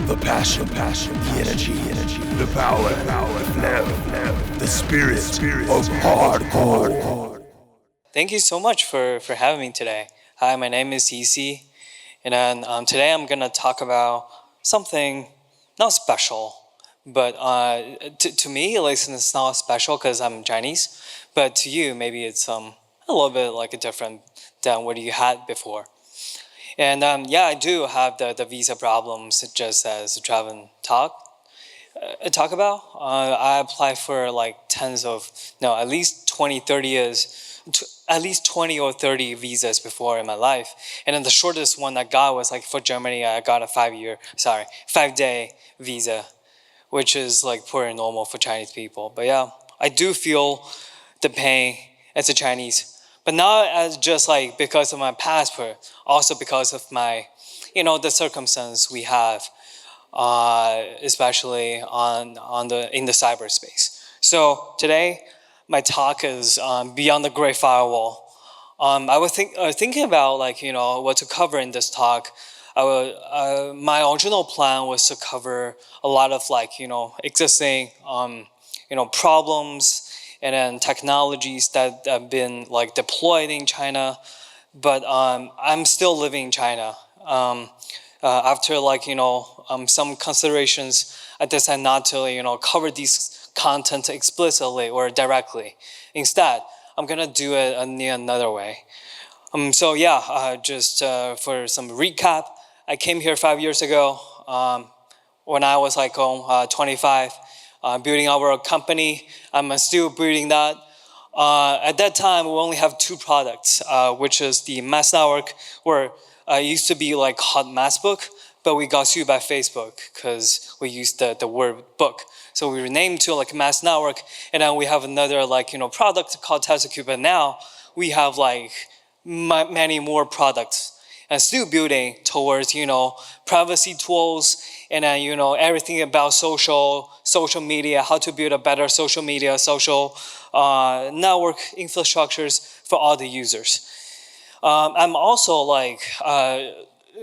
The passion, the energy, the power, the spirit of hardcore. Thank you so much for having me today. Hi, my name is Yisi, and then today I'm gonna talk about something not special, but to me, at least it's not special because I'm Chinese. But to you, maybe it's a little bit like different than what you had before. And yeah, I do have the visa problems, just as Travis talk about. I applied for like at least 20, 30 years, at least 20 or 30 visas before in my life. And then the shortest one I got was like for Germany, I got a 5-day visa, which is like pretty normal for Chinese people. But yeah, I do feel the pain as a Chinese. But not as just like because of my passport, also because of my, the circumstance we have, especially in the cyberspace. So today, my talk is beyond the Great Firewall. I was thinking about what to cover in this talk. My original plan was to cover a lot of existing problems and then technologies that have been like deployed in China, but I'm still living in China. After some considerations, I decided not to cover these content explicitly or directly. Instead, I'm gonna do it in another way. So yeah, just for some recap, I came here 5 years ago when I was 25. Building our company. I'm still building that. At that time, we only have two products, which is the Mass Network, where it used to be like called Massbook, but we got sued by Facebook because we used the word book. So we renamed to like Mass Network, and then we have another product called TestCube. But now we have many more products, and still building towards privacy tools and then everything about social media, how to build a better social media, social network infrastructures for all the users. I'm also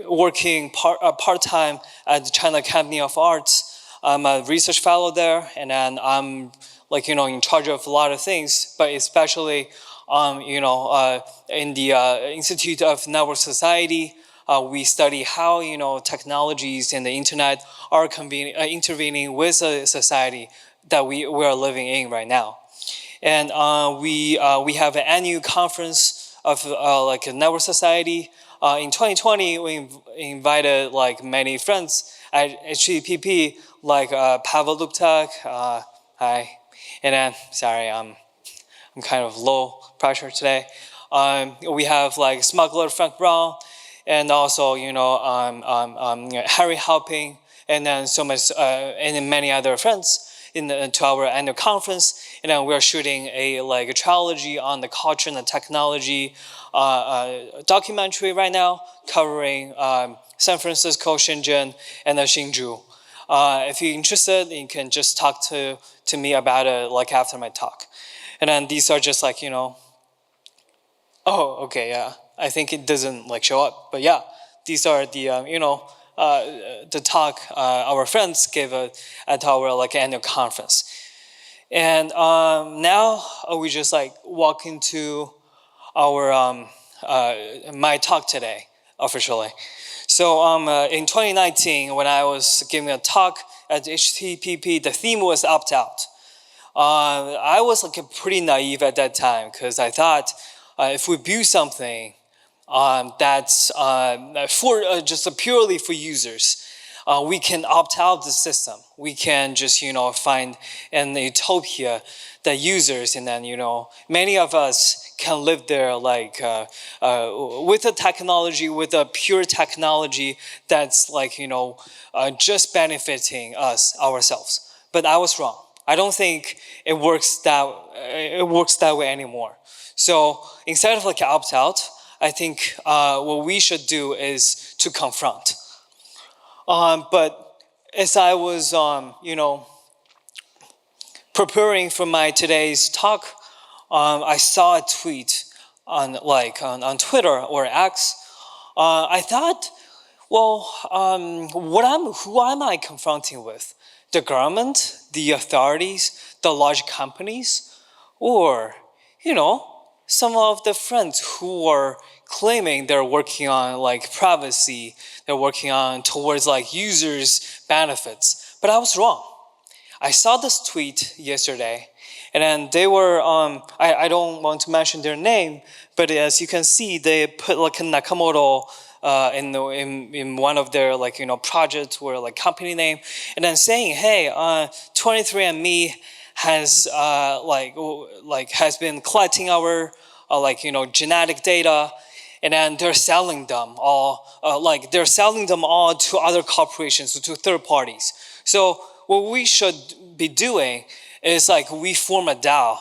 working part-time at the China Academy of Arts. I'm a research fellow there, and then I'm in charge of a lot of things, but especially in the Institute of Network Society. We study how technologies and the internet are intervening with the society that we are living in right now, and we have an annual conference of a network society. In 2020, we invited many friends at HCPP, Pavel Luptak. Hi, and then sorry, I'm kind of low pressure today. We have Smuggler Frank Brown, and also Harry Halping, and then and many other friends to our annual conference. And then we're shooting a trilogy on the culture and the technology documentary right now, covering San Francisco, Shenzhen, and Hsinchu. If you're interested, you can just talk to me about it after my talk. And then these are just oh, okay, yeah. I think it doesn't show up, but yeah, these are the the talk our friends gave at our annual conference. And now we just walk into our my talk today officially. So in 2019, when I was giving a talk at HCPP, the theme was opt out. I was pretty naive at that time because I thought if we build something that's just purely for users, we can opt out the system. We can just find an utopia that users and then many of us can live there with a technology, with a pure technology that's just benefiting us ourselves. But I was wrong. I don't think it works that way anymore. So instead of opt out, I think what we should do is to confront. But as I was preparing for my today's talk, I saw a tweet on Twitter or X. I thought, Well, who am I confronting with? The government, the authorities, the large companies, or, some of the friends who are claiming they're working on like privacy, they're working on towards like users' benefits. But I was wrong. I saw this tweet yesterday, and then they were, I don't want to mention their name, but as you can see, they put like a Nakamoto in one of their projects or like company name, and then saying, hey, 23andMe has has been collecting our genetic data, and then they're selling them all to other corporations, to third parties. So what we should be doing is we form a DAO,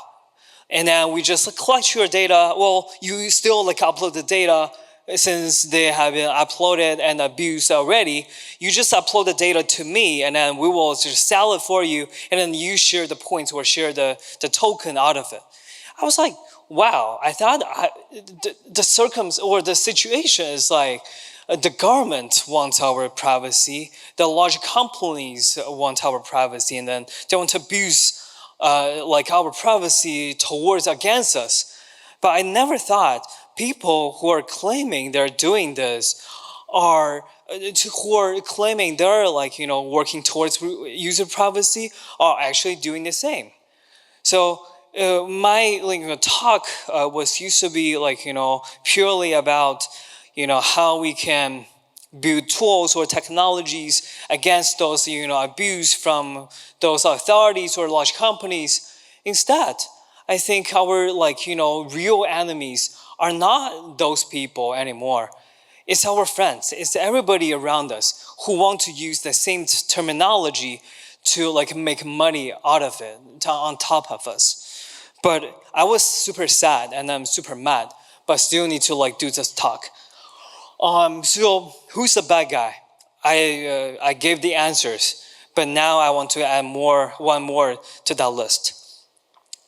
and then we just collect your data. Well, you still upload the data since they have been uploaded and abused already. You just upload the data to me, and then we will just sell it for you, and then you share the points or share the token out of it. I was like, wow, I thought the situation is the government wants our privacy, the large companies want our privacy, and then they want to abuse our privacy against us. But I never thought people who are claiming they're doing this who are claiming they're working towards user privacy are actually doing the same. So my talk was used to be purely about how we can build tools or technologies against those abuse from those authorities or large companies. Instead, I think our real enemies are not those people anymore. It's our friends. It's everybody around us who want to use the same terminology to make money out of it on top of us. But I was super sad and I'm super mad, but still need to do this talk. So who's the bad guy? I gave the answers, but now I want to add one more to that list.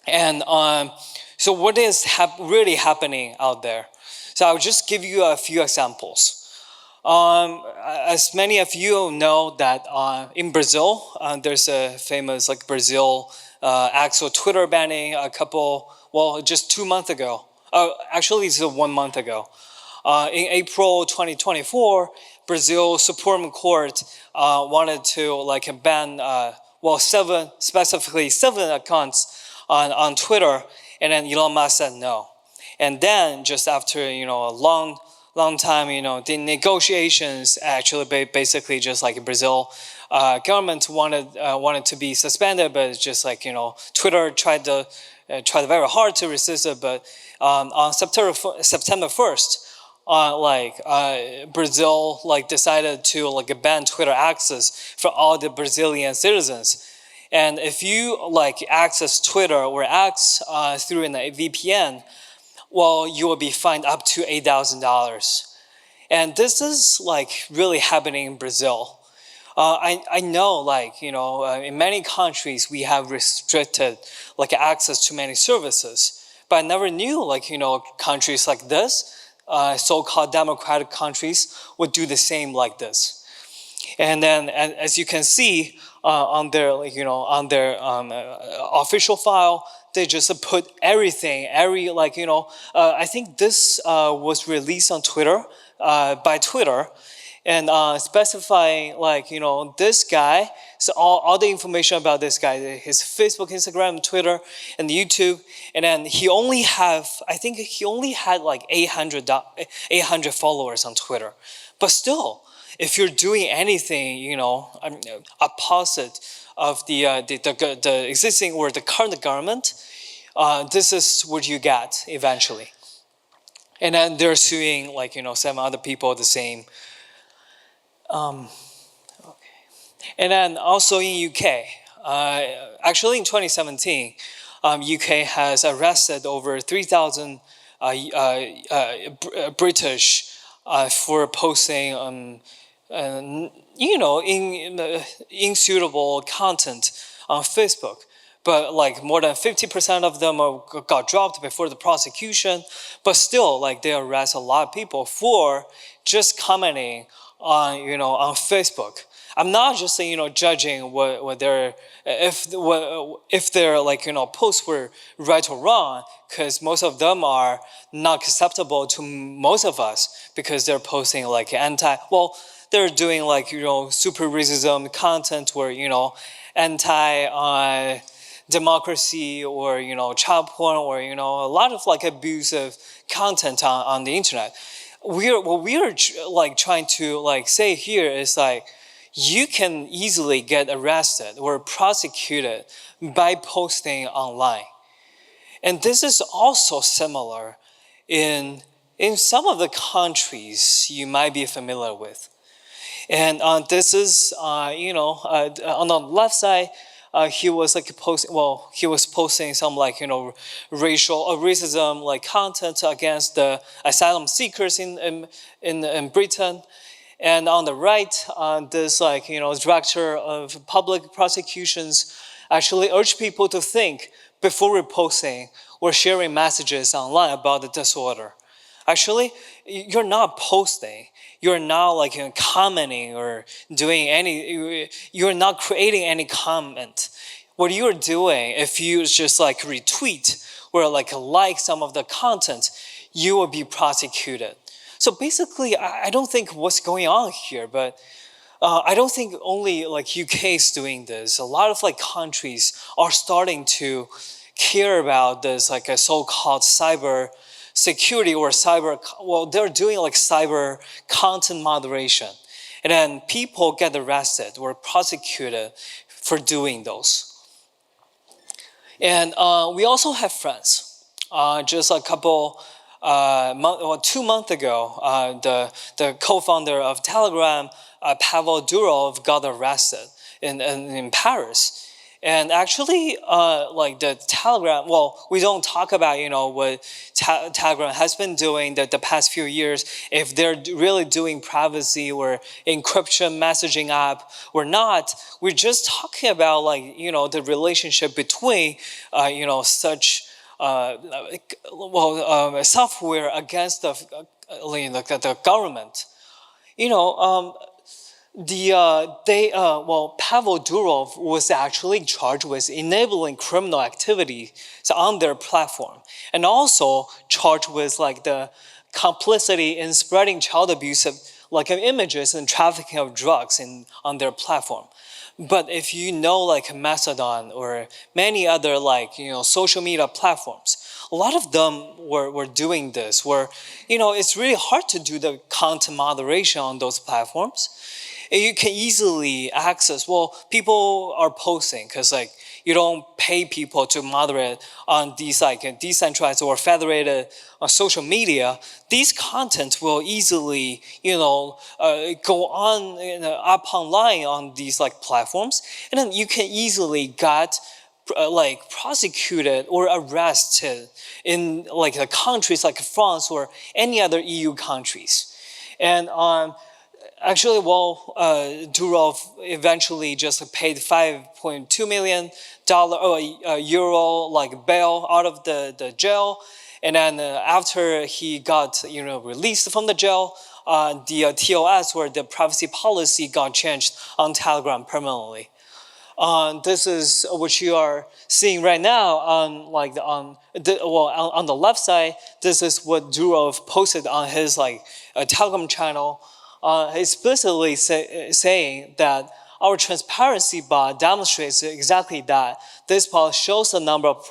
And so what is really happening out there? So I'll just give you a few examples. As many of you know that in Brazil, there's a famous Brazil actual Twitter banning just 2 months ago. Actually, it's 1 month ago. In April 2024, Brazil Supreme Court wanted to ban specifically seven accounts on Twitter, and then Elon Musk said no. And then just after a long time, the negotiations actually basically just Brazil government wanted to be suspended, but it's just Twitter tried very hard to resist it. But on September 1st, Brazil decided to ban Twitter access for all the Brazilian citizens. And if you access Twitter or X through a VPN, well, you will be fined up to $8,000. And this is really happening in Brazil. I know in many countries we have restricted access to many services, but I never knew countries like this, so-called democratic countries, would do the same like this. And then as you can see on their official file, they just put everything, I think this was released on Twitter, by Twitter, and specifying this guy, so all the information about this guy, his Facebook, Instagram, Twitter, and YouTube, and then he only had 800 followers on Twitter. But still, if you're doing anything, opposite of the existing or the current government, this is what you get eventually. And then they're suing some other people the same. Okay. And then also in UK, actually in 2017, UK has arrested over 3,000 British for posting insuitable content on Facebook. But more than 50% of them got dropped before the prosecution. But still, they arrest a lot of people for just commenting on on Facebook. I'm not just judging what they're if their posts were right or wrong, because most of them are not acceptable to most of us because they're posting they're doing super racism content where anti democracy or child porn or a lot of abusive content on the internet. What we're trying to say here is you can easily get arrested or prosecuted by posting online. And this is also similar in some of the countries you might be familiar with. And this is, on the left side, he was posting some racism content against the asylum seekers in Britain. And on the right, this director of public prosecutions actually urged people to think before reposting or sharing messages online about the disorder. Actually, you're not posting. You're not commenting or doing any. You're not creating any comment. What you're doing, if you just retweet or like some of the content, you will be prosecuted. So basically, I don't think what's going on here, but I don't think only UK is doing this. A lot of countries are starting to care about this a so-called cyber security or they're doing cyber content moderation. And then people get arrested or prosecuted for doing those. And we also have friends. Just a couple 2 months ago, the co-founder of Telegram, Pavel Durov, got arrested in Paris. And actually, the Telegram, we don't talk about, what Telegram has been doing the past few years, if they're really doing privacy or encryption messaging app or not. We're just talking about, the relationship between, such software against the government. Pavel Durov was actually charged with enabling criminal activity on their platform, and also charged with the complicity in spreading child abusive images and trafficking of drugs on their platform. But if Mastodon or many other social media platforms, a lot of them were doing this, where it's really hard to do the content moderation on those platforms. You can easily access, people are posting because you don't pay people to moderate on these decentralized or federated social media. These content will easily go on up online on these platforms, and then you can easily get prosecuted or arrested in the countries like France or any other EU countries. And actually, Durov eventually just paid $5.2 million euro bail out of the jail, and then after he got released from the jail, the TOS or the privacy policy got changed on Telegram permanently. This is what you are seeing right now on the left side. This is what Durov posted on his Telegram channel. Explicitly saying that our transparency bot demonstrates exactly that. This bot shows the number of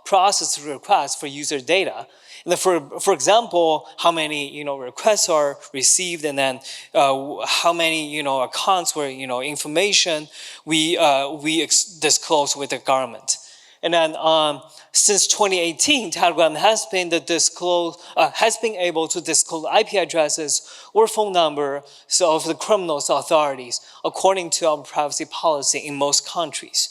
processed requests for user data. And for example, how many requests are received, and then how many accounts where information we disclose with the government. And then since 2018, Telegram has been able to disclose IP addresses or phone number of the criminal authorities according to our privacy policy in most countries.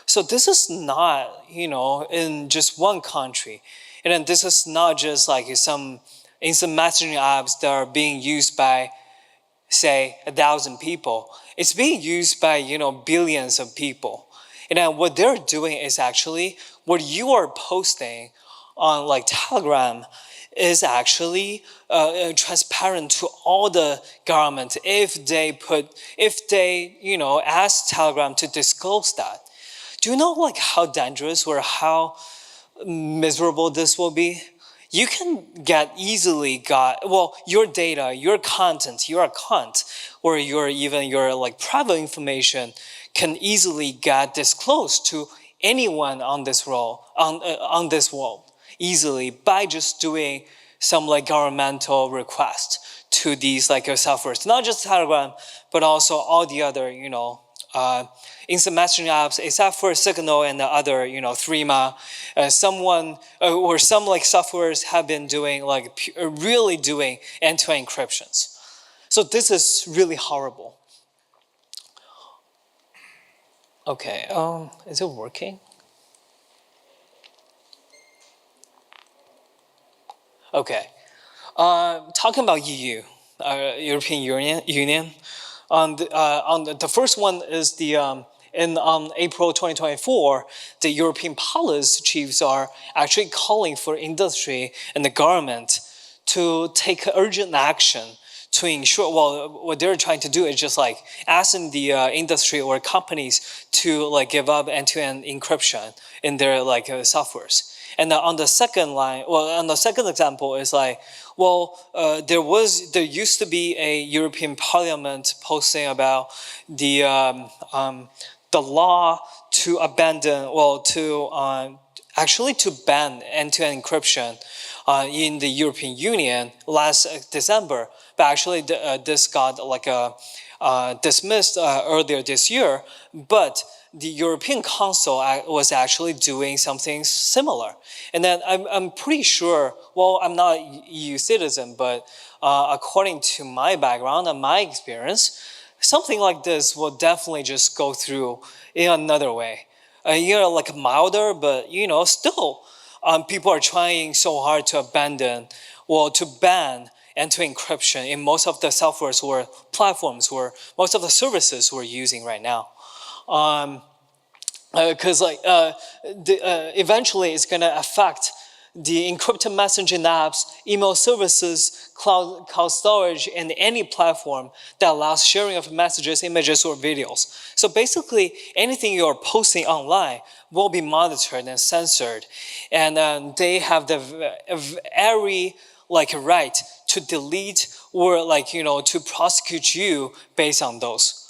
So this is not in just one country, and then this is not just some instant messaging apps that are being used by say 1,000 people. It's being used by billions of people. And then what they're doing is actually what you are posting on Telegram is actually transparent to all the government if they ask Telegram to disclose that. Do you know like how dangerous or how miserable this will be? You can your data, your content, your account, or your like private information can easily get disclosed to anyone on this world easily by just doing some like governmental request to these like softwares, not just Telegram, but also all the other instant messaging apps, except for Signal and the other Threema. Some like softwares have been doing really doing end-to-end encryptions. So this is really horrible. Okay, is it working? Okay, talking about EU, European Union. The first one is in April 2024, the European policy chiefs are actually calling for industry and the government to take urgent action to ensure, what they're trying to do is just like asking the industry or companies to like give up end-to-end encryption in their softwares. And on the second example is like, there used to be a European Parliament posting about the law to ban end-to-end encryption in the European Union last December, but actually this got dismissed earlier this year. But the European Council was actually doing something similar. And then I'm pretty sure, I'm not an EU citizen, but according to my background and my experience, something like this will definitely just go through in another way. Like milder, but still people are trying so hard to ban end-to-end encryption in most of the softwares or platforms or most of the services we're using right now. Because eventually it's going to affect the encrypted messaging apps, email services, cloud storage, and any platform that allows sharing of messages, images, or videos. So basically, anything you're posting online will be monitored and censored, and they have the very right to delete or to prosecute you based on those.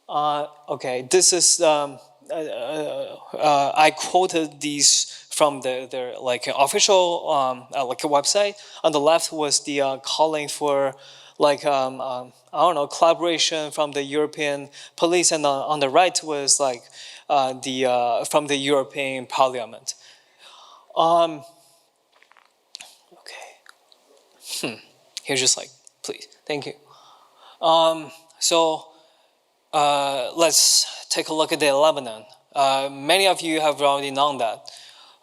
Okay, this is I quoted these from their official website. On the left was the calling for collaboration from the European police, and on the right was from the European Parliament. Okay. Here's just please, thank you. So let's take a look at the Lebanon. Many of you have already known that.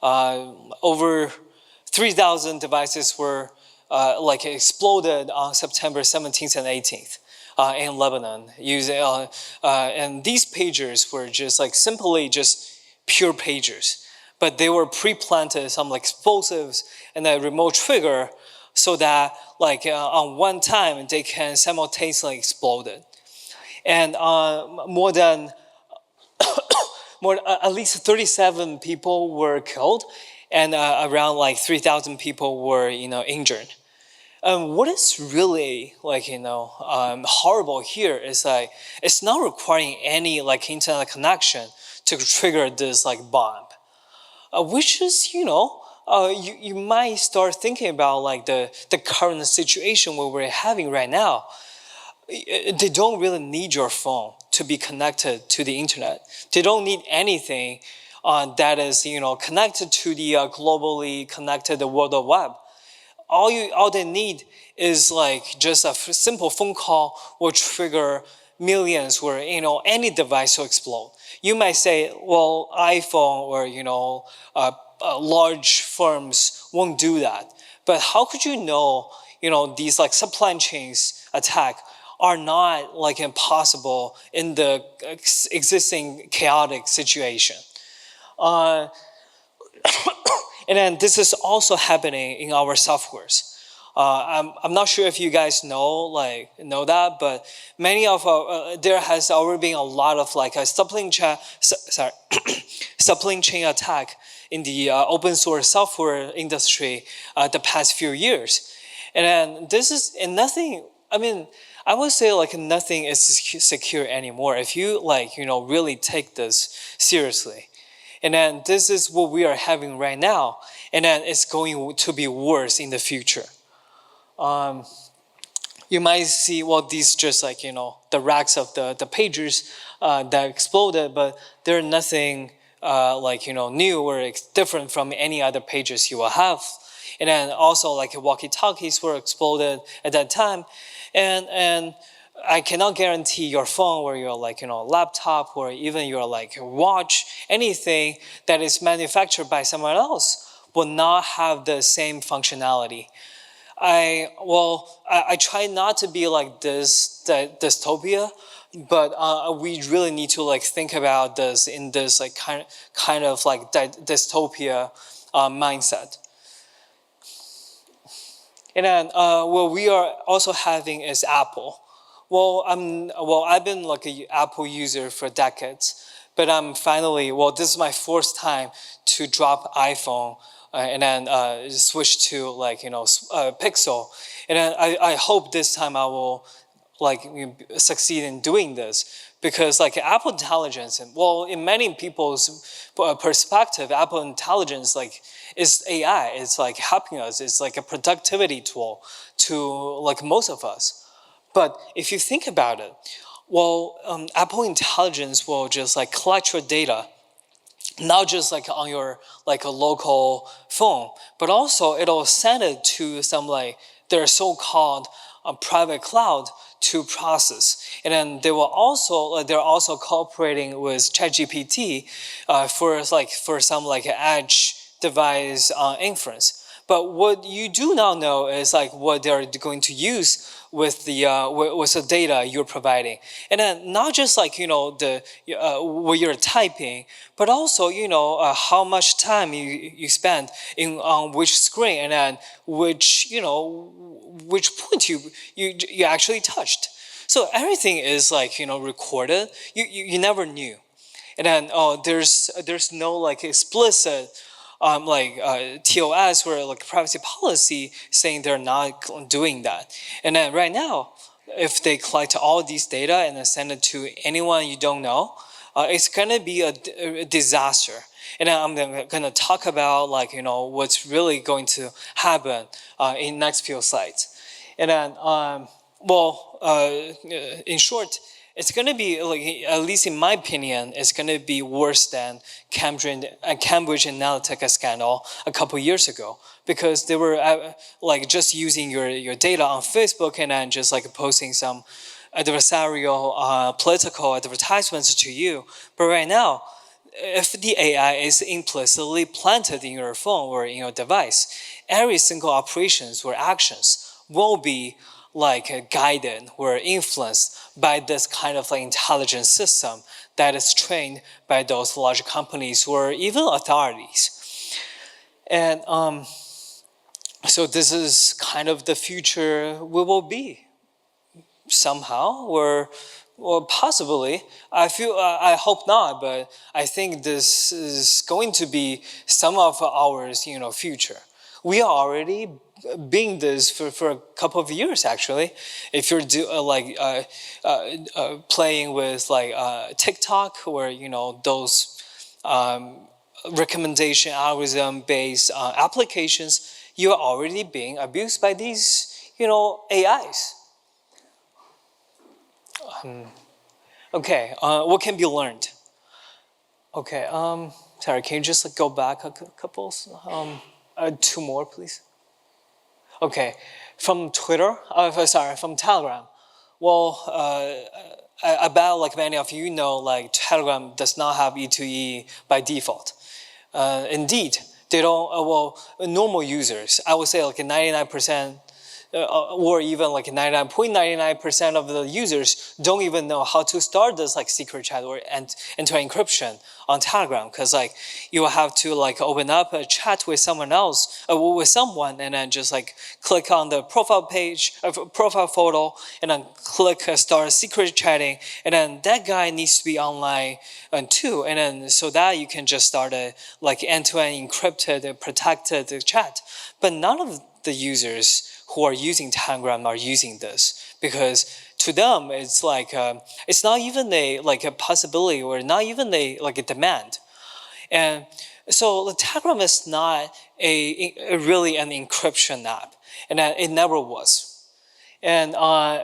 Over 3,000 devices were exploded on September 17th and 18th in Lebanon. And these pagers were just simply just pure pagers, but they were pre-planted some explosives and a remote trigger so that on one time they can simultaneously explode it. And at least 37 people were killed, and around 3,000 people were injured. What is really horrible here is it's not requiring any internet connection to trigger this bomb, which is you might start thinking about the current situation where we're having right now. They don't really need your phone to be connected to the internet. They don't need anything that is connected to the globally connected World Wide Web. All they need is just a simple phone call will trigger millions or any device to explode. You might say, well, iPhone or large firms won't do that. But how could you know these supply chains attack are not impossible in the existing chaotic situation? And then this is also happening in our softwares. I'm not sure if you guys know that, but many of our, there has already been a lot of like a supply chain attack in the open source software industry the past few years. And then this is, and nothing, I mean, I would say like nothing is secure anymore if you really take this seriously. And then this is what we are having right now. And then it's going to be worse in the future. You might see, well, these just like, the racks of the pages that exploded, but they're nothing new or different from any other pages you will have. And then also like walkie-talkies were exploded at that time. And I cannot guarantee your phone or your laptop or even your watch, anything that is manufactured by someone else will not have the same functionality. I try not to be like this dystopia, but we really need to think about this in this kind of dystopia mindset. And then what we are also having is Apple. I've been like an Apple user for decades, but I'm finally, this is my first time to drop iPhone and then switch to Pixel. And then I hope this time I will succeed in doing this, because Apple Intelligence, in many people's perspective, Apple Intelligence is AI. It's helping us. It's a productivity tool to most of us. But if you think about it, Apple Intelligence will just collect your data, not just on your a local phone, but also it'll send it to some their so-called private cloud to process. And then they will also they're also cooperating with ChatGPT for some edge device inference. But what you do not know is what they're going to use with the data you're providing, and then not just what you're typing, but also how much time you spend on which screen, and then which point you actually touched. So everything is recorded. You never knew, and then there's no explicit TOS or privacy policy saying they're not doing that. And then right now, if they collect all these data and then send it to anyone you don't know, it's gonna be a disaster. And then I'm gonna talk about what's really going to happen in next few slides. And then in short, it's going to be, at least in my opinion, it's going to be worse than Cambridge Analytica scandal a couple years ago, because they were just using your data on Facebook and then just posting some adversarial political advertisements to you. But right now, if the AI is implicitly planted in your phone or in your device, every single operations or actions will be guided or influenced by this kind of intelligence system that is trained by those large companies or even authorities. And so this is kind of the future we will be somehow, or possibly. I hope not, but I think this is going to be some of ours, future. We are already being this for a couple of years, actually. If you're playing with TikTok or those recommendation algorithm based applications, you are already being abused by these AIs. Okay, what can be learned? Okay, sorry, can you just go back a couple? Two more, please. Okay, from Twitter, from Telegram. About many of you know, Telegram does not have E2E by default. Indeed, they don't. Normal users, I would say 99% or even like 99.99% of the users don't even know how to start this like secret chat or enter encryption on Telegram, because like you will have to like open up a chat with someone else, with someone, and then just like click on the profile page, profile photo, and then click start secret chatting, and then that guy needs to be online too, and then so that you can just start a like end-to-end encrypted, protected chat. But none of the users who are using Telegram are using this, because to them it's like it's not even a like a possibility, or not even a like a demand. And so the Telegram is not a really an encryption app, and it never was, and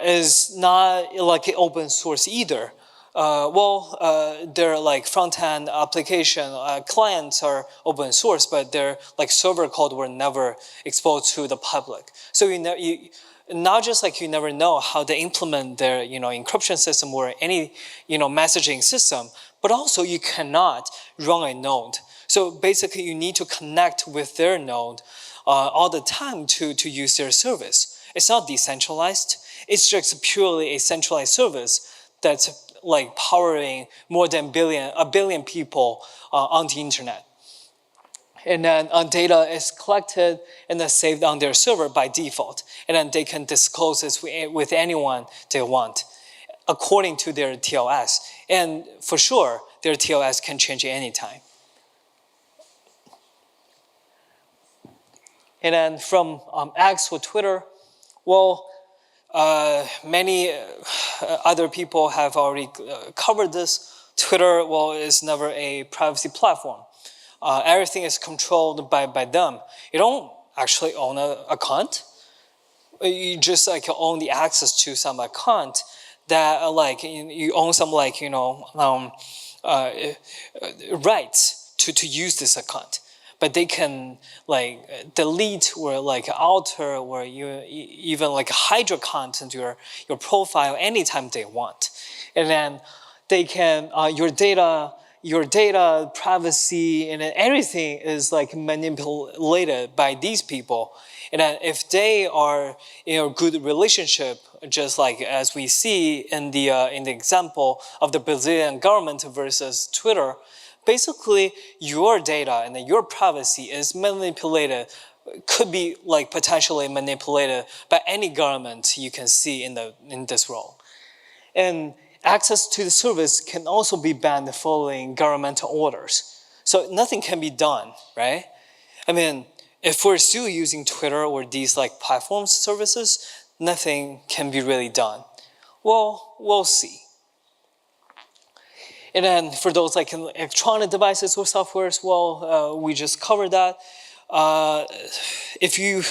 is not like an open source either. Their like front-end application clients are open source, but their like server code were never exposed to the public. So you not just like you never know how to implement their encryption system or any messaging system, but also you cannot run a node. So basically, you need to connect with their node all the time to use their service. It's not decentralized. It's just purely a centralized service that's like powering more than a billion people on the internet. And then data is collected and then saved on their server by default. And then they can disclose this with anyone they want, according to their TLS. And for sure, their TLS can change anytime. And then from X or Twitter, well, many other people have already covered this. Twitter, well, is never a privacy platform. Everything is controlled by them. You don't actually own an account. You just like own the access to some account that like you own some like rights to use this account. But they can like delete or like alter or even like hide your content, your profile anytime they want. And then they can, your data privacy and everything is like manipulated by these people. And then if they are in a good relationship, just like as we see in the example of the Brazilian government versus Twitter, basically your data and your privacy is manipulated, could be like potentially manipulated by any government you can see in this world. And access to the service can also be banned following governmental orders. So nothing can be done, right? I mean, if we're still using Twitter or these like platforms services, nothing can be really done. Well, we'll see. And then for those like electronic devices or softwares, well, we just covered that. If you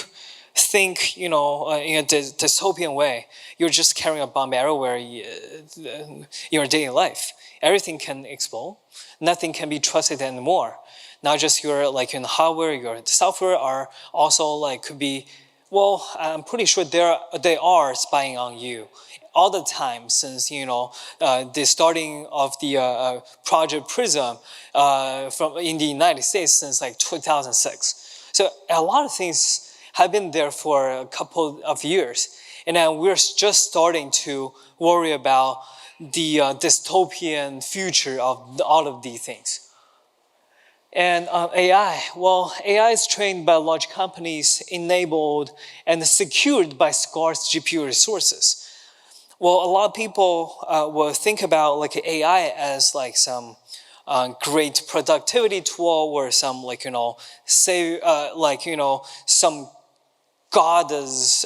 think, in a dystopian way, you're just carrying a bomb everywhere in your daily life. Everything can explode. Nothing can be trusted anymore. Not just your like in hardware, your software are also like could be. Well, I'm pretty sure they are spying on you all the time since the starting of the Project Prism in the United States since like 2006. So a lot of things have been there for a couple of years, and then we're just starting to worry about the dystopian future of all of these things. And AI, well, AI is trained by large companies, enabled and secured by scarce GPU resources. Well, a lot of people will think about like AI as like some great productivity tool or some like some god's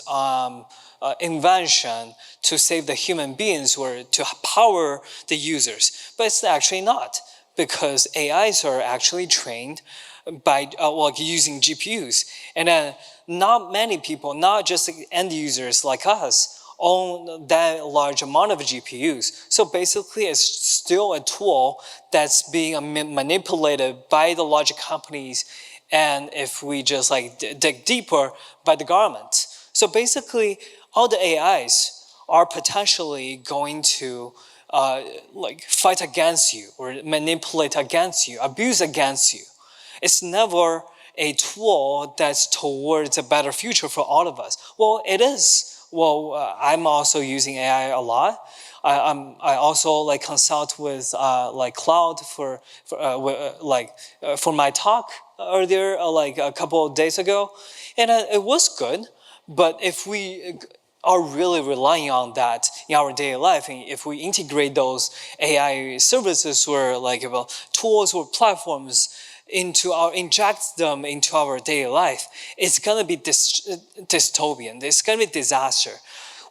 invention to save the human beings or to power the users, but it's actually not. Because AIs are actually trained by using GPUs. And then not many people, not just end users like us, own that large amount of GPUs. So basically it's still a tool that's being manipulated by the large companies, and if we just like dig deeper, by the government. So basically all the AIs are potentially going to fight against you or manipulate against you, abuse against you. It's never a tool that's towards a better future for all of us? Well, it is. Well, I'm also using AI a lot. I also like consult with like Cloud for my talk earlier, like a couple of days ago, and it was good. But if we are really relying on that in our daily life, and if we integrate those AI services or like tools or platforms inject them into our daily life, it's gonna be dystopian. It's gonna be disaster.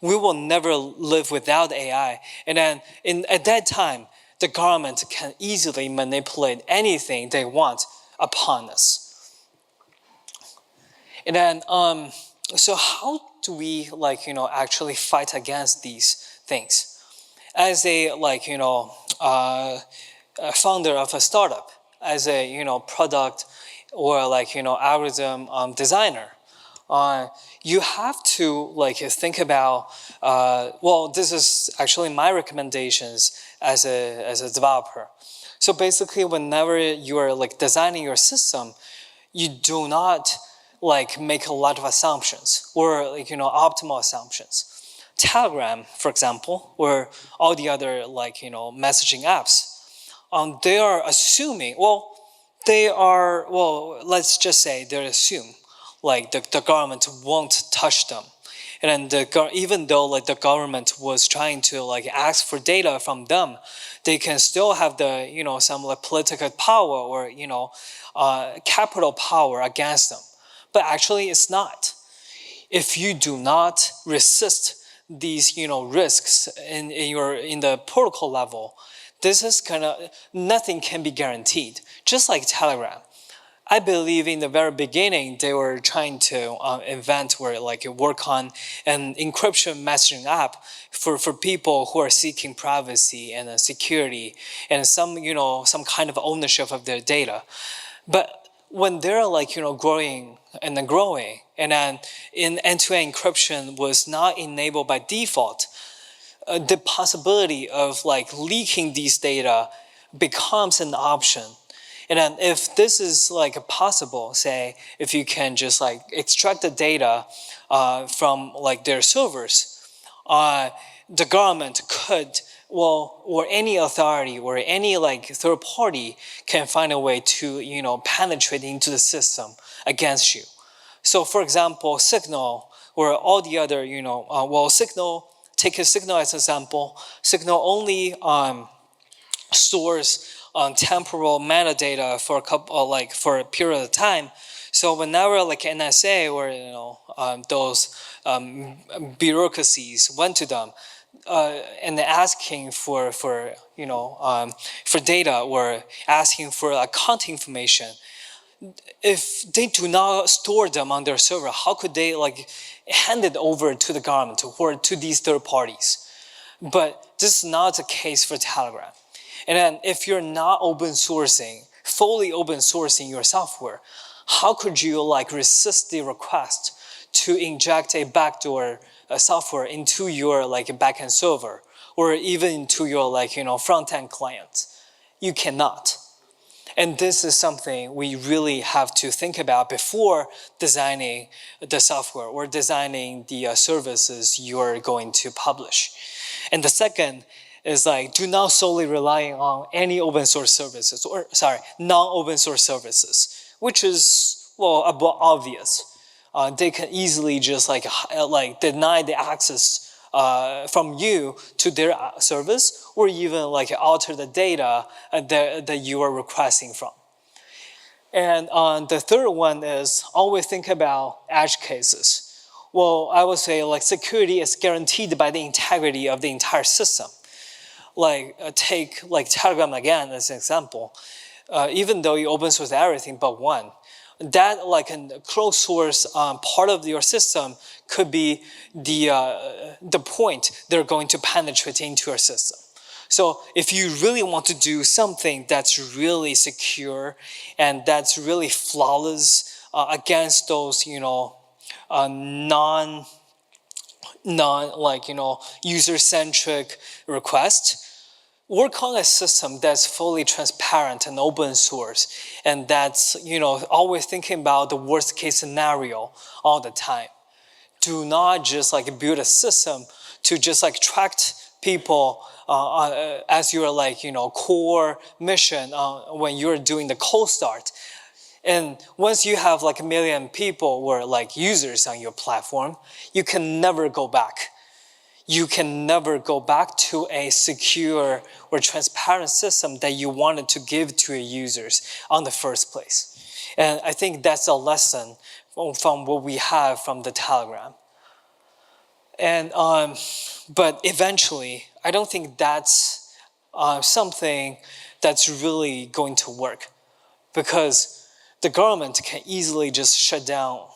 We will never live without AI, and then at that time, the government can easily manipulate anything they want upon us. And then, so how do we actually fight against these things? As a founder of a startup, as a product or algorithm designer, you have to think about. Well, this is actually my recommendations as a developer. So basically, whenever you are designing your system, you do not make a lot of assumptions or optimal assumptions. Telegram, for example, or all the other messaging apps, they are assuming. Let's just say they assume the government won't touch them, and then even though the government was trying to ask for data from them, they can still have the some political power or capital power against them. But actually, it's not. If you do not resist these risks in the protocol level, this is nothing can be guaranteed. Just like Telegram, I believe in the very beginning they were trying to invent or work on an encryption messaging app for people who are seeking privacy and security and some kind of ownership of their data. But when they're growing and then growing, and then end-to-end encryption was not enabled by default, the possibility of leaking these data becomes an option. And then if this is possible, say if you can just extract the data from their servers, the government could, or any authority or any third party can find a way to penetrate into the system against you. So for example, Signal or all the other Signal, take a Signal as an example. Signal only stores temporal metadata for a couple for a period of time. So whenever NSA or those bureaucracies went to them and asking for data or asking for account information, if they do not store them on their server, how could they hand it over to the government or to these third parties? But this is not the case for Telegram. And then if you're not fully open sourcing your software, how could you resist the request to inject a backdoor software into your backend server or even into your front-end client? You cannot. And this is something we really have to think about before designing the software or designing the services you're going to publish. And the second is do not solely relying on any open source services, or non-open source services, which is obvious. They can easily just deny the access from you to their service, or even alter the data that you are requesting from. And the third one is always think about edge cases. Well, I would say security is guaranteed by the integrity of the entire system. Take Telegram again as an example. Even though you open source everything but one, that a closed source part of your system could be the point they're going to penetrate into your system. So if you really want to do something that's really secure and that's really flawless against those non user-centric requests, work on a system that's fully transparent and open source, and that's always thinking about the worst case scenario all the time. Do not just build a system to just track people as your core mission when you're doing the cold start. And once you have a million people or users on your platform, you can never go back. You can never go back to a secure or transparent system that you wanted to give to your users on the first place. And I think that's a lesson from what we have from the Telegram. And but eventually, I don't think that's something that's really going to work, because the government can easily just shut down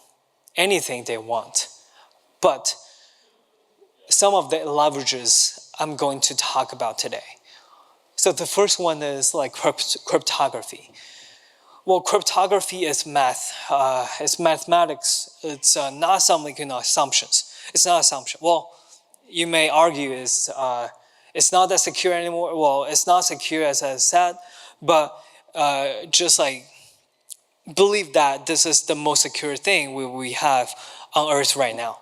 anything they want. But some of the leverages I'm going to talk about today. So the first one is cryptography. Well, cryptography is math. It's mathematics. It's not something assumptions. It's not assumption. Well, you may argue it's not that secure anymore. Well, it's not secure as I said, but just believe that this is the most secure thing we have on Earth right now.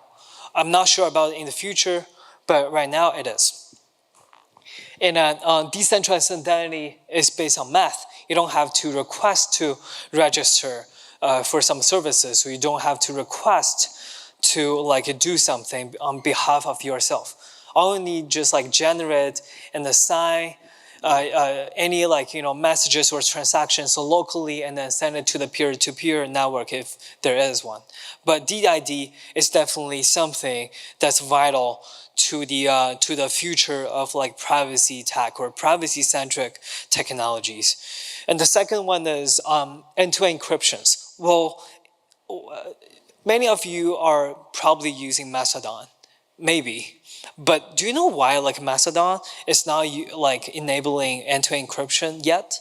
I'm not sure about it in the future, but right now it is. And decentralized identity is based on math. You don't have to request to register for some services, so you don't have to request to do something on behalf of yourself. All you need just generate and assign any messages or transactions locally, and then send it to the peer-to-peer network if there is one. But DID is definitely something that's vital to the future of privacy tech or privacy-centric technologies. And the second one is end-to-end encryptions. Well, many of you are probably using Mastodon, maybe. But do you know why Mastodon is not enabling end-to-end encryption yet?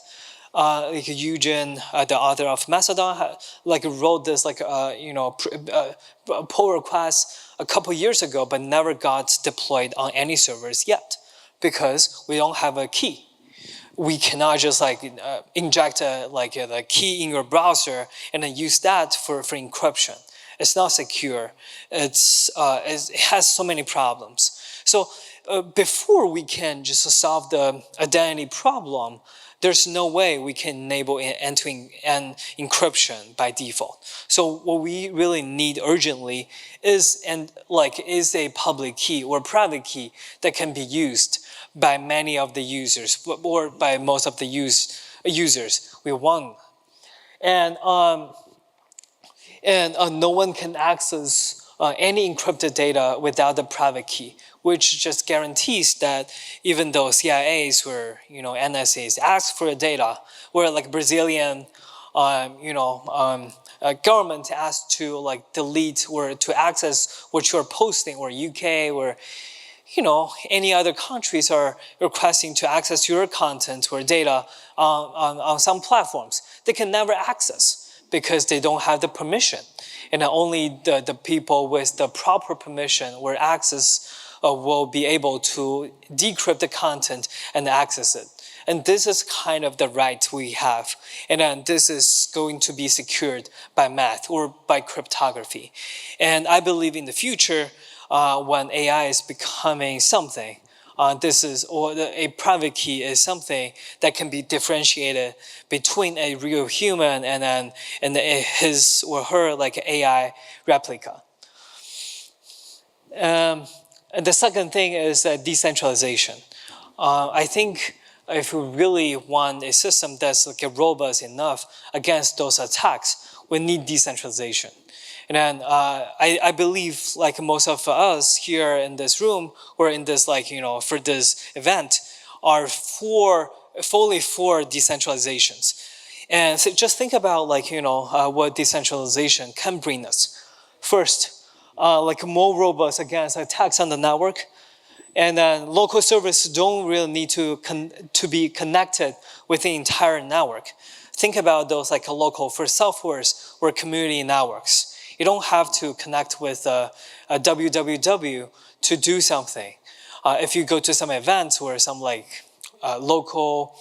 Eugen, the author of Mastodon, wrote this pull request a couple years ago, but never got deployed on any servers yet, because we don't have a key. We cannot just inject the key in your browser and then use that for encryption. It's not secure. It has so many problems. So before we can just solve the identity problem, there's no way we can enable end-to-end encryption by default. So what we really need urgently is a public key or private key that can be used by many of the users or by most of the users we want. And no one can access any encrypted data without the private key, which just guarantees that even though CIAs or NSAs ask for data, where Brazilian government asks to delete or to access what you're posting, or UK or any other countries are requesting to access your content or data on some platforms, they can never access because they don't have the permission. And only the people with the proper permission or access will be able to decrypt the content and access it. And this is kind of the right we have. And then this is going to be secured by math or by cryptography. And I believe in the future, when AI is becoming something, a private key is something that can be differentiated between a real human and his or her AI replica. And the second thing is decentralization. I think if we really want a system that's robust enough against those attacks, we need decentralization. And then I believe most of us here in this room or in this for this event are fully for decentralizations. And so just think about what decentralization can bring us. First, more robust against attacks on the network. And then local servers don't really need to be connected with the entire network. Think about those local for softwares or community networks. You don't have to connect with a www to do something. If you go to some events or some local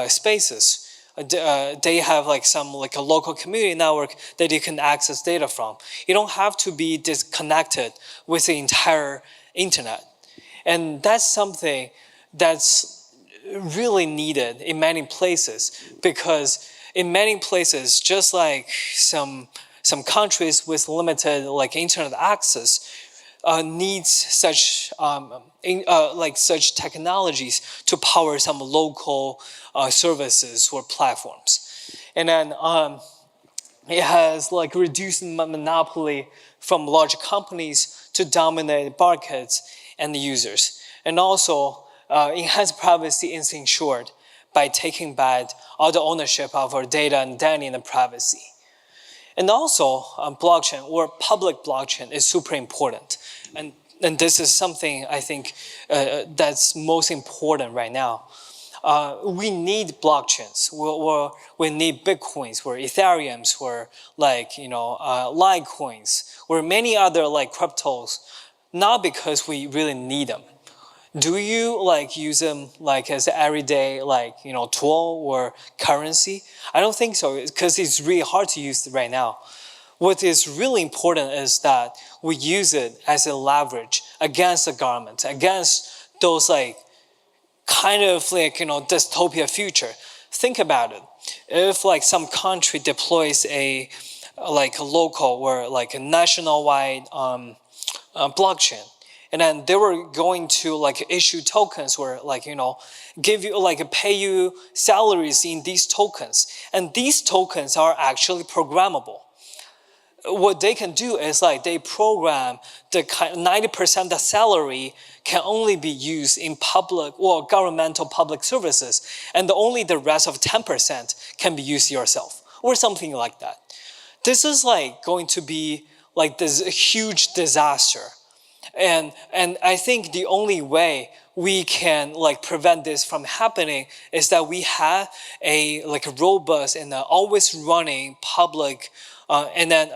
spaces. They have like some like a local community network that you can access data from. You don't have to be disconnected with the entire internet. And that's something that's really needed in many places, because in many places, just like some countries with limited like internet access, needs such such technologies to power some local services or platforms. And then it has like reduced monopoly from large companies to dominate markets and the users. And also enhanced privacy is ensured by taking back all the ownership of our data and identity and privacy. And also, blockchain or public blockchain is super important. And this is something I think that's most important right now. We need blockchains, we need Bitcoins, or Ethereums, or Litecoins, or many other like cryptos, not because we really need them. Do you like use them like as an everyday tool or currency? I don't think so, because it's really hard to use right now. What is really important is that we use it as a leverage against the government, against those kind of dystopia future. Think about it. If like some country deploys a local or like a nationwide blockchain, and then they were going to issue tokens or give you pay you salaries in these tokens, and these tokens are actually programmable. What they can do is they program the 90% of the salary can only be used in public or governmental public services, and only the rest of 10% can be used yourself, or something like that. This is going to be this huge disaster. And I think the only way we can prevent this from happening is that we have a robust and always running public and then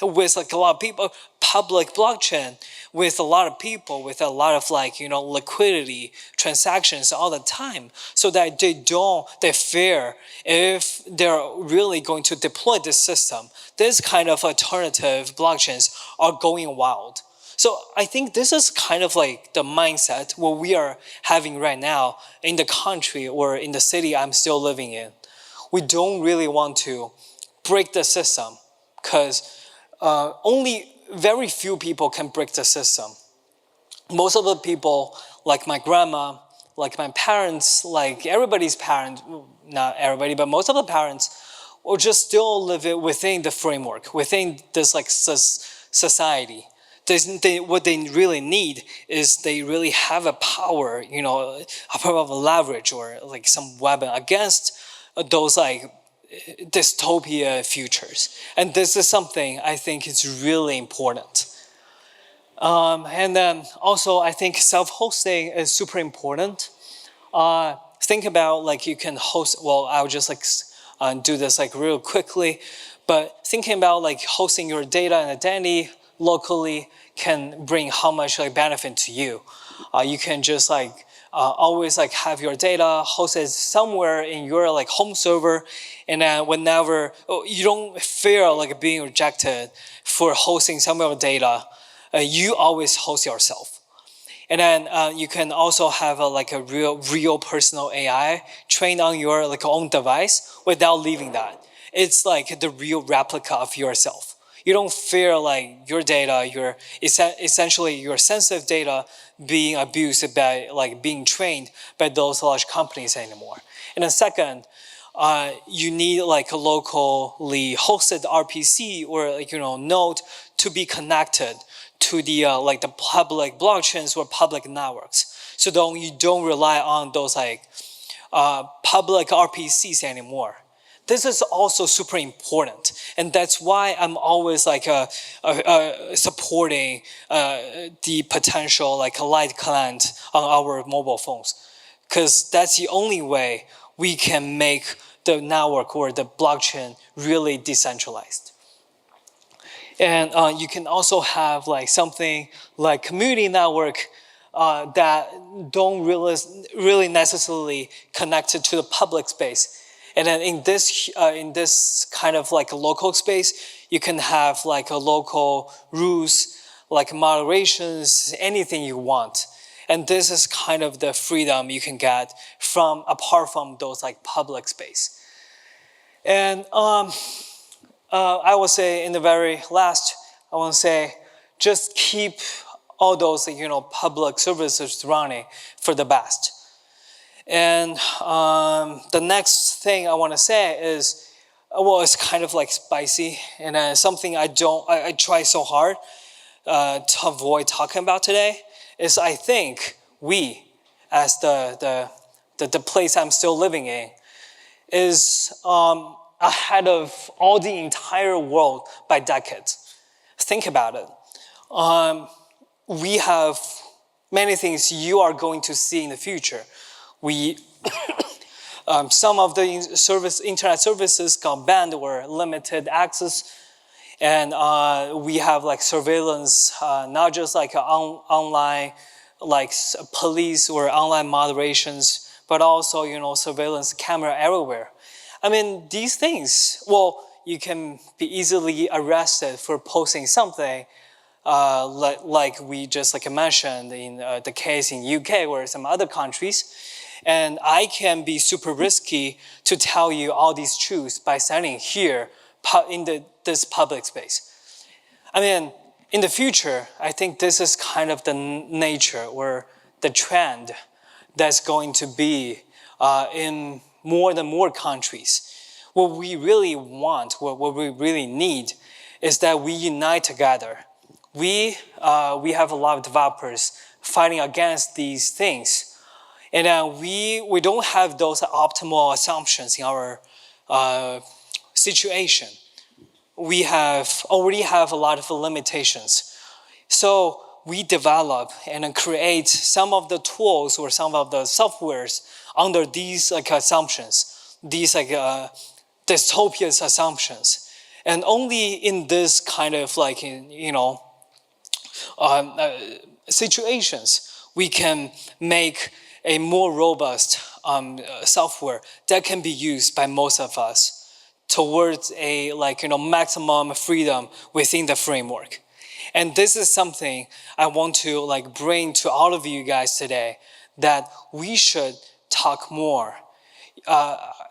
with a lot of people, public blockchain with a lot of people, with a lot of liquidity transactions all the time, so that they fear if they're really going to deploy this system, this kind of alternative blockchains are going wild. So I think this is kind of the mindset what we are having right now in the country or in the city I'm still living in. We don't really want to break the system, because only very few people can break the system. Most of the people, like my grandma, like my parents, like everybody's parents, not everybody, but most of the parents, will just still live it within the framework, within this society. What they really need is they really have a power, a power of leverage or some weapon against those dystopia futures. And this is something I think is really important. And then also I think self-hosting is super important. Think about you can host, well, I'll just do this real quickly, but thinking about hosting your data and identity locally can bring how much benefit to you. You can just always have your data hosted somewhere in your home server, and then whenever you don't fear being rejected for hosting some of your data, you always host yourself. And then you can also have a real personal AI trained on your own device without leaving that. It's the real replica of yourself. You don't fear your data, essentially your sensitive data being abused by being trained by those large companies anymore. And then second, you need a locally hosted RPC or node to be connected to the the public blockchains or public networks. So you don't rely on those public RPCs anymore. This is also super important, and that's why I'm always supporting the potential light client on our mobile phones, because that's the only way we can make the network or the blockchain really decentralized. And you can also have something like community network that don't really necessarily connect it to the public space. And then in this kind of like a local space, you can have like a local rules, like moderations, anything you want. And this is kind of the freedom you can get from apart from those like public space. And I will say in the very last, I want to say just keep all those public services running for the best. And the next thing I want to say is, well, it's kind of like spicy, and something I try so hard to avoid talking about today is I think we, as the place I'm still living in, is ahead of all the entire world by decades. Think about it. We have many things you are going to see in the future. Some of the internet services got banned or limited access, and we have like surveillance, not just like online, like police or online moderations, but also surveillance camera everywhere. I mean, these things. Well, you can be easily arrested for posting something. Like we just mentioned in the case in UK or some other countries. And I can be super risky to tell you all these truths by standing here in this public space. I mean, in the future, I think this is kind of the nature or the trend that's going to be in more and more countries. What we really want, what we really need, is that we unite together. We have a lot of developers fighting against these things. And we don't have those optimal assumptions in our situation. We already have a lot of limitations. So we develop and create some of the tools or some of the softwares under these assumptions, these dystopian assumptions. And only in this kind of situations we can make a more robust software that can be used by most of us towards a maximum freedom within the framework. And this is something I want to bring to all of you guys today, that we should talk more.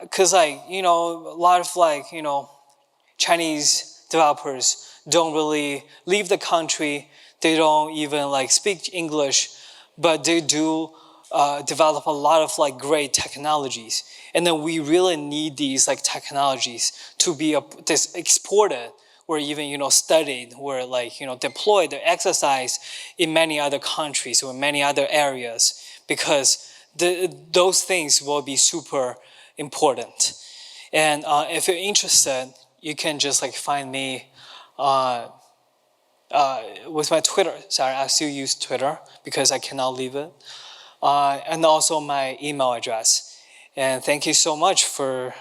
Because a lot of Chinese developers don't really leave the country. They don't even speak English, but they do develop a lot of great technologies. And then we really need these technologies to be exported or even studied or deployed or exercised in many other countries or many other areas, because those things will be super important. And if you're interested, you can just find me with my Twitter. Sorry, I still use Twitter because I cannot leave it. And also my email address. And thank you so much for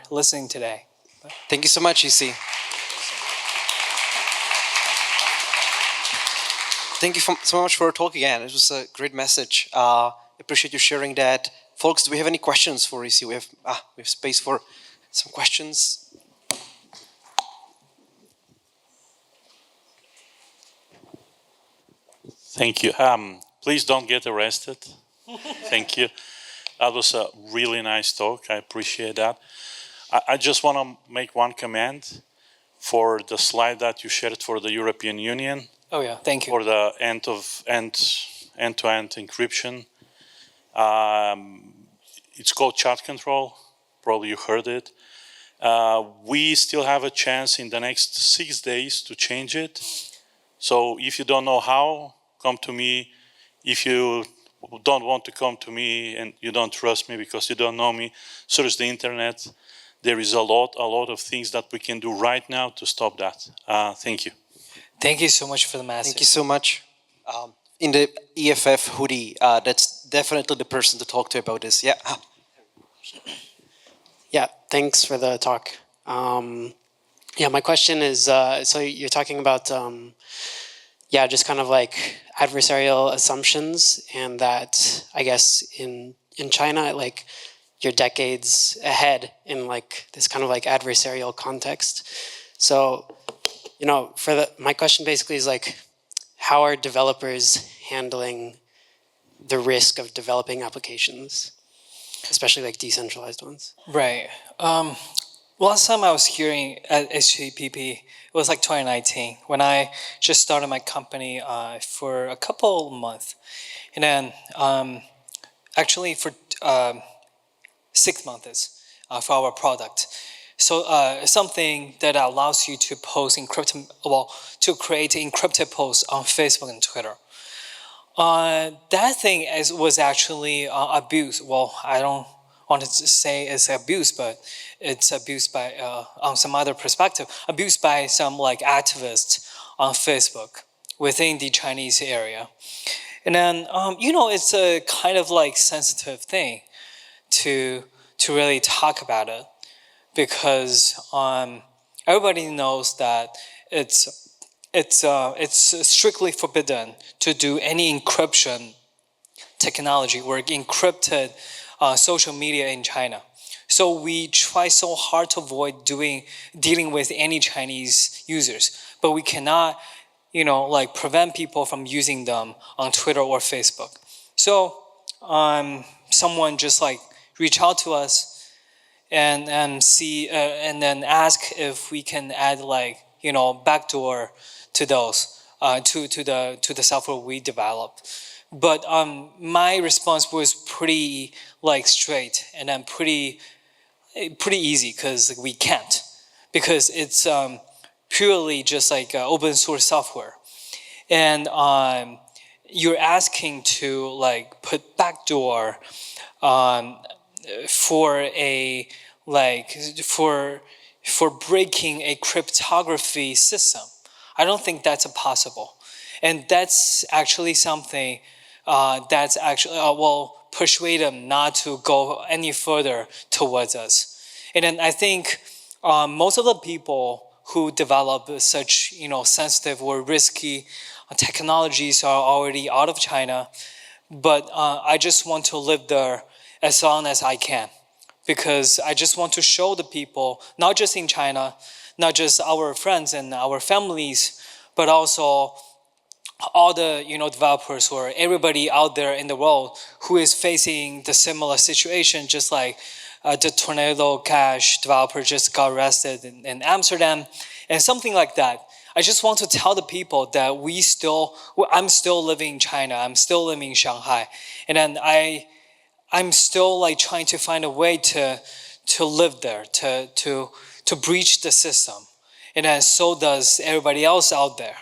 listening today. Thank you so much, Yisi. Thank you so much for your talk again. It was a great message. Appreciate you sharing that. Folks, do we have any questions for Yisi? We have space for some questions. Thank you. Please don't get arrested. Thank you. That was a really nice talk. I appreciate that. I just want to make one comment for the slide that you shared for the European Union. Oh yeah, thank you. For the end-to-end encryption. It's called chat control. Probably you heard it. We still have a chance in the next 6 days to change it. So if you don't know how, come to me. If you don't want to come to me and you don't trust me because you don't know me, search the internet. There is a lot of things that we can do right now to stop that. Thank you. Thank you so much for the message. Thank you so much. In the EFF hoodie, that's definitely the person to talk to about this. Yeah. Yeah, thanks for the talk. Yeah, my question is, so you're talking about yeah, just kind of like adversarial assumptions, and that I guess in China, like you're decades ahead in like this kind of like adversarial context. So, you know, my question basically is like, how are developers handling the risk of developing applications, especially like decentralized ones? Right. Last time I was hearing at HCPP, it was like 2019 when I just started my company for a couple of months, and then actually for 6 months for our product. So something that allows you to post encrypted, well, to create encrypted posts on Facebook and Twitter. That thing was actually abused. Well, I don't want to say it's abused, but it's abused by, on some other perspective, abused by some like activists on Facebook within the Chinese area. And then, you know, it's a kind of like sensitive thing to really talk about it, because everybody knows that it's strictly forbidden to do any encryption technology or encrypted social media in China. So we try so hard to avoid dealing with any Chinese users, but we cannot, you know, like prevent people from using them on Twitter or Facebook. So someone just like reach out to us and see and then ask if we can add like, you know, backdoor to those to the software we developed. But my response was pretty like straight and then pretty easy, because we can't, because it's purely just like open source software, and you're asking to like put backdoor for a like for breaking a cryptography system. I don't think that's possible, and that's actually something that's actually will persuade them not to go any further towards us. And then I think most of the people who develop such, you know, sensitive or risky technologies are already out of China, but I just want to live there as long as I can, because I just want to show the people, not just in China, not just our friends and our families, but also all the, you know, developers or everybody out there in the world who is facing the similar situation, just like the Tornado Cash developer just got arrested in Amsterdam and something like that. I just want to tell the people that I'm still living in China, I'm still living in Shanghai, and then I'm still like trying to find a way to live there, to breach the system, and then so does everybody else out there.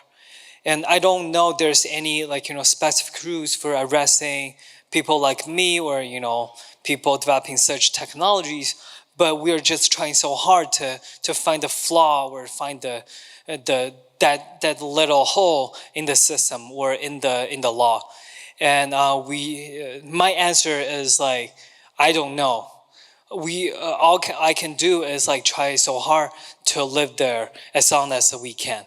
And I don't know there's any like, you know, specific rules for arresting people like me or, you know, people developing such technologies, but we're just trying so hard to find the flaw or find that little hole in the system or in the law. And my answer is like, I don't know. I can do is like try so hard to live there as long as we can.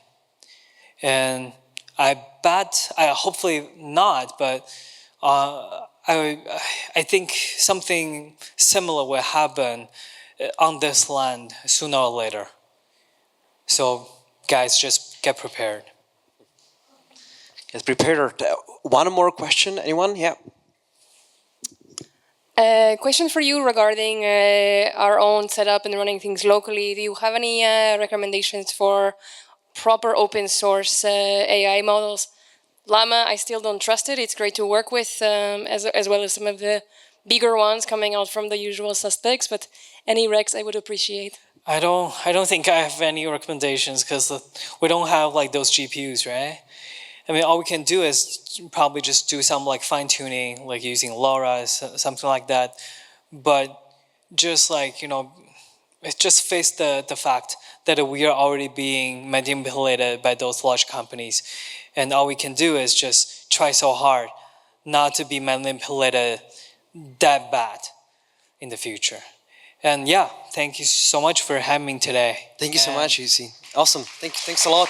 And I bet, hopefully not, but I think something similar will happen on this land sooner or later. So guys, just get prepared. Get prepared. One more question, anyone? Yeah. Question for you regarding our own setup and running things locally. Do you have any recommendations for proper open source AI models? Llama, I still don't trust it. It's great to work with, as well as some of the bigger ones coming out from the usual suspects. But any recs I would appreciate. I don't think I have any recommendations, because we don't have like those GPUs, right? I mean, all we can do is probably just do some like fine tuning, like using LoRa, something like that. But just like, you know, just face the fact that we are already being manipulated by those large companies. And all we can do is just try so hard not to be manipulated that bad in the future. And yeah, thank you so much for having me today. Thank you so much, Yisi. Awesome. Thanks a lot.